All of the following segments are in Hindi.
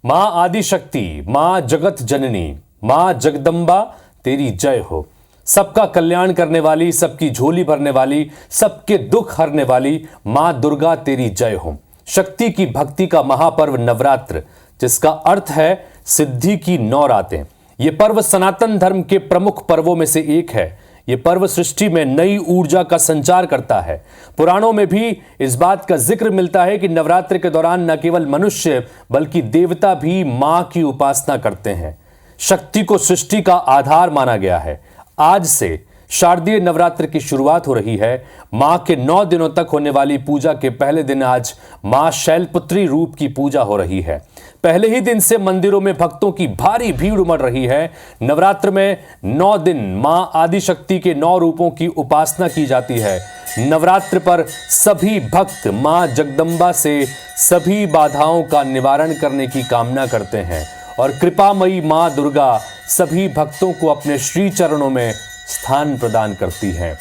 मां आदिशक्ति, मां जगत जननी, मां जगदम्बा तेरी जय हो। सबका कल्याण करने वाली, सबकी झोली भरने वाली, सबके दुख हरने वाली मां दुर्गा तेरी जय हो। शक्ति की भक्ति का महापर्व नवरात्र, जिसका अर्थ है सिद्धि की 9 रातें। यह पर्व सनातन धर्म के प्रमुख पर्वों में से एक है। यह पर्व सृष्टि में नई ऊर्जा का संचार करता है। पुराणों में भी इस बात का जिक्र मिलता है कि नवरात्र के दौरान न केवल मनुष्य बल्कि देवता भी मां की उपासना करते हैं। शक्ति को सृष्टि का आधार माना गया है। आज से शारदीय नवरात्र की शुरुआत हो रही है। मां के 9 दिनों तक होने वाली पूजा के पहले दिन आज मां शैलपुत्री रूप की पूजा हो रही है। पहले ही दिन से मंदिरों में भक्तों की भारी भीड़ उमड़ रही है। नवरात्र में 9 दिन मां आदिशक्ति के 9 रूपों की उपासना की जाती है। नवरात्र पर सभी भक्त मां जगदम्बा से सभी बाधाओं का निवारण करने की कामना करते हैं और कृपामयी मां दुर्गा सभी भक्तों को अपने श्री चरणों में स्थान प्रदान करती हैं।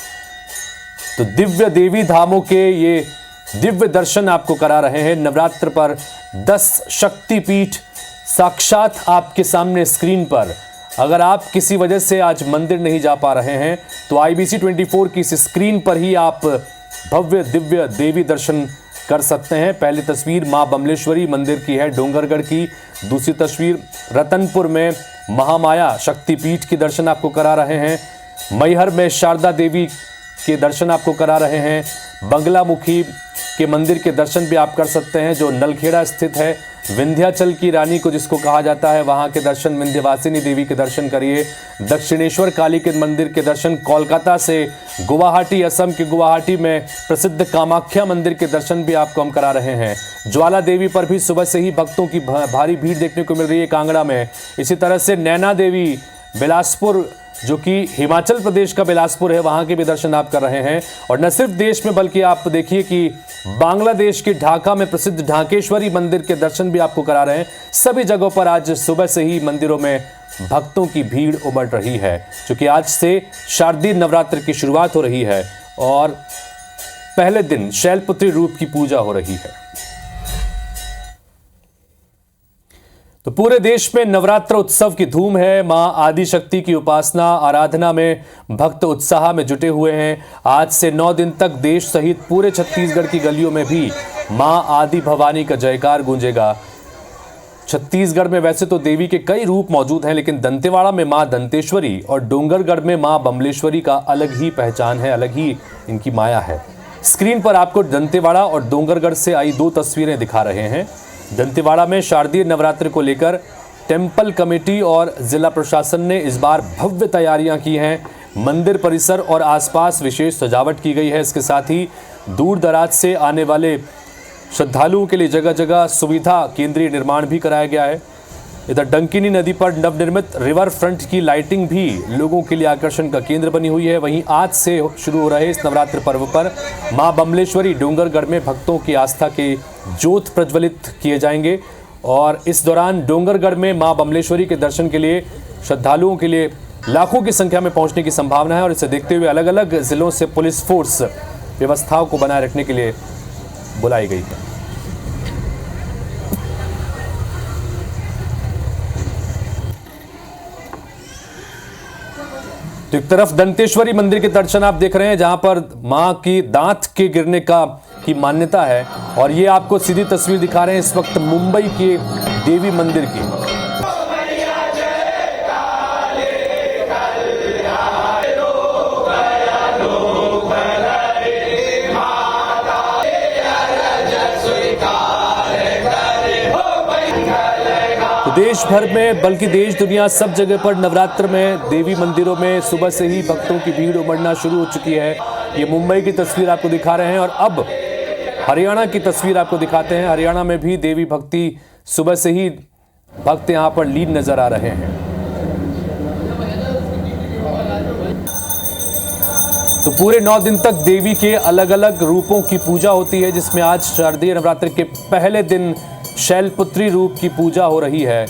तो दिव्य देवी धामों के ये दिव्य दर्शन आपको करा रहे हैं। नवरात्र पर 10 शक्तिपीठ साक्षात आपके सामने स्क्रीन पर। अगर आप किसी वजह से आज मंदिर नहीं जा पा रहे हैं तो IBC 24 की इस स्क्रीन पर ही आप भव्य दिव्य देवी दर्शन कर सकते हैं। पहली तस्वीर मां बमलेश्वरी मंदिर की है, डोंगरगढ़ की। दूसरी तस्वीर रतनपुर में महामाया शक्तिपीठ के दर्शन आपको करा रहे हैं। मैहर में शारदा देवी के दर्शन आपको करा रहे हैं। बंगलामुखी के मंदिर के दर्शन भी आप कर सकते हैं, जो नलखेड़ा स्थित है। विंध्याचल की रानी को जिसको कहा जाता है, वहां के दर्शन, विंध्यवासिनी देवी के दर्शन करिए। दक्षिणेश्वर काली के मंदिर के दर्शन, कोलकाता से गुवाहाटी, असम के गुवाहाटी में प्रसिद्ध कामाख्या मंदिर के दर्शन भी आपको हम करा रहे हैं। ज्वाला देवी पर भी सुबह से ही भक्तों की भारी भीड़ देखने को मिल रही है कांगड़ा में। इसी तरह से नैना देवी बिलासपुर, जो कि हिमाचल प्रदेश का बिलासपुर है, वहां के भी दर्शन आप कर रहे हैं। और न सिर्फ देश में बल्कि आप देखिए कि बांग्लादेश के ढाका में प्रसिद्ध ढाकेश्वरी मंदिर के दर्शन भी आपको करा रहे हैं। सभी जगहों पर आज सुबह से ही मंदिरों में भक्तों की भीड़ उमड़ रही है, क्योंकि आज से शारदीय नवरात्र की शुरुआत हो रही है और पहले दिन शैलपुत्री रूप की पूजा हो रही है। तो पूरे देश में नवरात्र उत्सव की धूम है। मां आदिशक्ति की उपासना आराधना में भक्त उत्साह में जुटे हुए हैं। आज से 9 दिन तक देश सहित पूरे छत्तीसगढ़ की गलियों में भी मां आदि भवानी का जयकार गूंजेगा। छत्तीसगढ़ में वैसे तो देवी के कई रूप मौजूद हैं, लेकिन दंतेवाड़ा में मां दंतेश्वरी और डोंगरगढ़ में मां बमलेश्वरी का अलग ही पहचान है, अलग ही इनकी माया है। स्क्रीन पर आपको दंतेवाड़ा और डोंगरगढ़ से आई 2 तस्वीरें दिखा रहे हैं। दंतेवाड़ा में शारदीय नवरात्र को लेकर टेंपल कमेटी और जिला प्रशासन ने इस बार भव्य तैयारियां की हैं। मंदिर परिसर और आसपास विशेष सजावट की गई है। इसके साथ ही दूर दराज से आने वाले श्रद्धालुओं के लिए जगह जगह सुविधा केंद्रीय निर्माण भी कराया गया है। इधर डंकिनी नदी पर नवनिर्मित रिवर फ्रंट की लाइटिंग भी लोगों के लिए आकर्षण का केंद्र बनी हुई है। वहीं आज से शुरू हो रहे इस नवरात्र पर्व पर मां बमलेश्वरी डोंगरगढ़ में भक्तों की आस्था के ज्योत प्रज्वलित किए जाएंगे और इस दौरान डोंगरगढ़ में मां बमलेश्वरी के दर्शन के लिए श्रद्धालुओं के लिए लाखों की संख्या में पहुंचने की संभावना है। और इसे देखते हुए अलग अलग जिलों से पुलिस फोर्स व्यवस्थाओं को बनाए रखने के लिए बुलाई गई है। तो एक तरफ दंतेश्वरी मंदिर के दर्शन आप देख रहे हैं, जहां पर मां की दांत के गिरने की मान्यता है। और ये आपको सीधी तस्वीर दिखा रहे हैं इस वक्त मुंबई के देवी मंदिर की। देश भर में बल्कि देश दुनिया सब जगह पर नवरात्र में देवी मंदिरों में सुबह से ही भक्तों की भीड़ उमड़ना शुरू हो चुकी है। ये मुंबई की तस्वीर आपको दिखा रहे हैं और अब हरियाणा की तस्वीर आपको दिखाते हैं। हरियाणा में भी देवी भक्ति सुबह से ही भक्त यहां पर लीन नजर आ रहे हैं। तो पूरे 9 दिन तक देवी के अलग अलग रूपों की पूजा होती है, जिसमें आज शारदीय नवरात्र के पहले दिन शैलपुत्री रूप की पूजा हो रही है।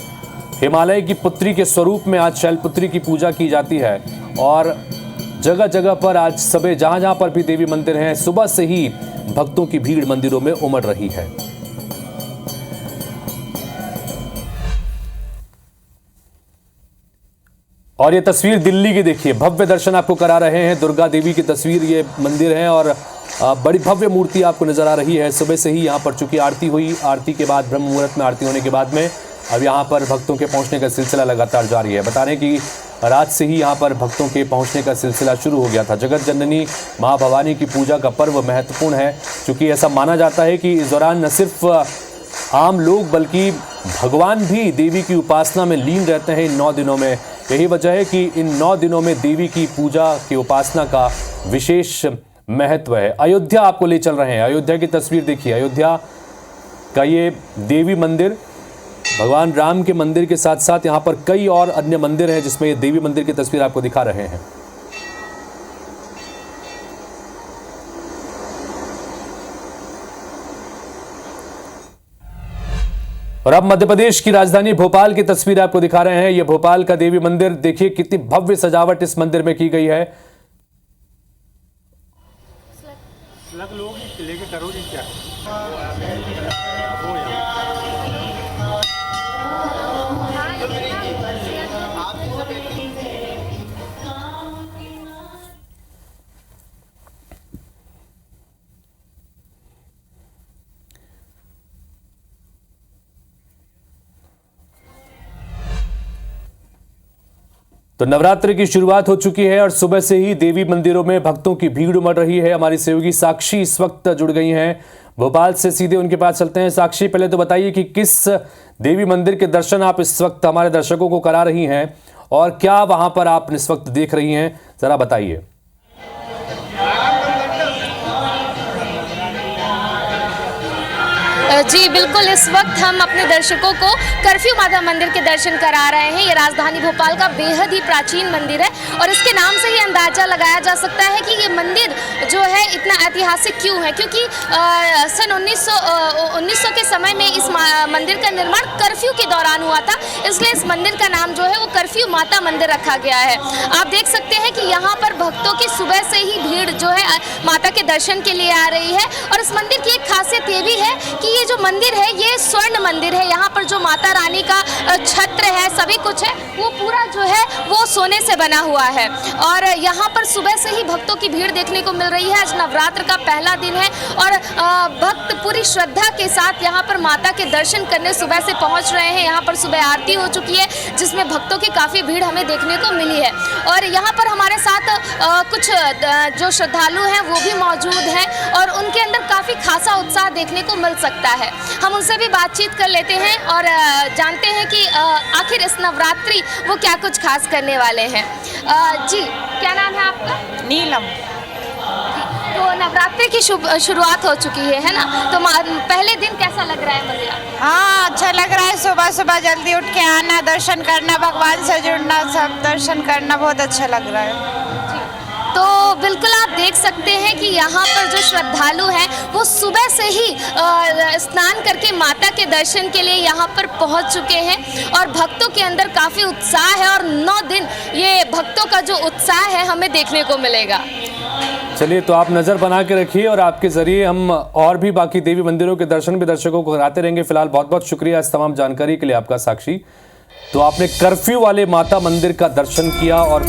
हिमालय की पुत्री के स्वरूप में आज शैलपुत्री की पूजा की जाती है और जगह जगह पर आज सुबह जहां जहां पर भी देवी मंदिर हैं, सुबह से ही भक्तों की भीड़ मंदिरों में उमड़ रही है। और ये तस्वीर दिल्ली की देखिए, भव्य दर्शन आपको करा रहे हैं। दुर्गा देवी की तस्वीर, ये मंदिर है और बड़ी भव्य मूर्ति आपको नजर आ रही है। सुबह से ही यहाँ पर चूंकि आरती हुई, आरती के बाद ब्रह्म मुहूर्त में आरती होने के बाद में अब यहाँ पर भक्तों के पहुँचने का सिलसिला लगातार जारी है। बता रहे कि रात से ही यहाँ पर भक्तों के पहुँचने का सिलसिला शुरू हो गया था। जगत जननी माँ भवानी की पूजा का पर्व महत्वपूर्ण है, क्योंकि ऐसा माना जाता है कि इस दौरान न सिर्फ आम लोग बल्कि भगवान भी देवी की उपासना में लीन रहते हैं इन 9 दिनों में। यही वजह है कि इन 9 दिनों में देवी की पूजा की उपासना का विशेष महत्व है। अयोध्या आपको ले चल रहे हैं। अयोध्या की तस्वीर देखिए। अयोध्या का ये देवी मंदिर भगवान राम के मंदिर के साथ साथ यहाँ पर कई और अन्य मंदिर हैं, जिसमें ये देवी मंदिर की तस्वीर आपको दिखा रहे हैं। और अब मध्य प्रदेश की राजधानी भोपाल की तस्वीर आपको दिखा रहे हैं। यह भोपाल का देवी मंदिर देखिए, कितनी भव्य सजावट इस मंदिर में की गई है। लेके करोगे क्या? तो नवरात्र की शुरुआत हो चुकी है और सुबह से ही देवी मंदिरों में भक्तों की भीड़ उमड़ रही है। हमारी सहयोगी साक्षी इस वक्त जुड़ गई हैं भोपाल से, सीधे उनके पास चलते हैं। साक्षी, पहले तो बताइए कि किस देवी मंदिर के दर्शन आप इस वक्त हमारे दर्शकों को करा रही हैं और क्या वहां पर आप इस वक्त देख रही हैं, जरा बताइए। जी बिल्कुल, इस वक्त हम अपने दर्शकों को कर्फ्यू माता मंदिर के दर्शन करा रहे हैं। ये राजधानी भोपाल का बेहद ही प्राचीन मंदिर है और इसके नाम से ही अंदाजा लगाया जा सकता है कि ये मंदिर जो है इतना ऐतिहासिक क्यों है, क्योंकि सन 1900 के समय में इस मंदिर का निर्माण कर्फ्यू के दौरान हुआ था, इसलिए इस मंदिर का नाम जो है वो कर्फ्यू माता मंदिर रखा गया है। आप देख सकते हैं कि यहाँ पर भक्तों की सुबह से ही भीड़ जो है माता के दर्शन के लिए आ रही है। और इस मंदिर की एक खासियत ये भी है कि ये जो मंदिर है ये स्वर्ण मंदिर है। यहाँ पर जो माता रानी का छत्र है, सभी कुछ है, वो पूरा जो है वो सोने से बना हुआ है। और यहाँ पर सुबह से ही भक्तों की भीड़ देखने को मिल रही है। आज नवरात्र का पहला दिन है और भक्त पूरी श्रद्धा के साथ यहाँ पर माता के दर्शन करने सुबह से पहुँच रहे हैं। यहाँ पर सुबह आरती हो चुकी है, जिसमें भक्तों की काफ़ी भीड़ हमें देखने को मिली है। और यहाँ पर हमारे साथ कुछ जो श्रद्धालु हैं वो भी मौजूद हैं और उनके अंदर काफ़ी खासा उत्साह देखने को मिल सकता है। हम उनसे भी बातचीत कर लेते हैं और जानते हैं कि आखिर इस नवरात्रि वो क्या कुछ खास करने वाले हैं। जी, क्या नाम है आपका? नीलम। तो नवरात्रि की शुरुआत हो चुकी है ना? तो पहले दिन कैसा लग रहा है मंदिर? हाँ, अच्छा लग रहा है। सुबह सुबह जल्दी उठ के आना, दर्शन करना, भगवान से जुड़ना, सब दर्शन करना बहुत अच्छा लग रहा है। तो बिल्कुल आप देख सकते हैं कि यहाँ पर जो श्रद्धालु हैं वो सुबह से ही स्नान करके माता के दर्शन के लिए यहाँ पर पहुँच चुके हैं और भक्तों के अंदर काफ़ी उत्साह है और 9 दिन ये भक्तों का जो उत्साह है हमें देखने को मिलेगा। चलिए, तो आप नज़र बना के रखिए और आपके ज़रिए हम और भी बाकी देवी मंदिरों के दर्शन भी दर्शकों को कराते रहेंगे। फिलहाल बहुत बहुत शुक्रिया इस तमाम जानकारी के लिए आपका साक्षी। तो आपने कर्फ्यू वाले माता मंदिर का दर्शन किया और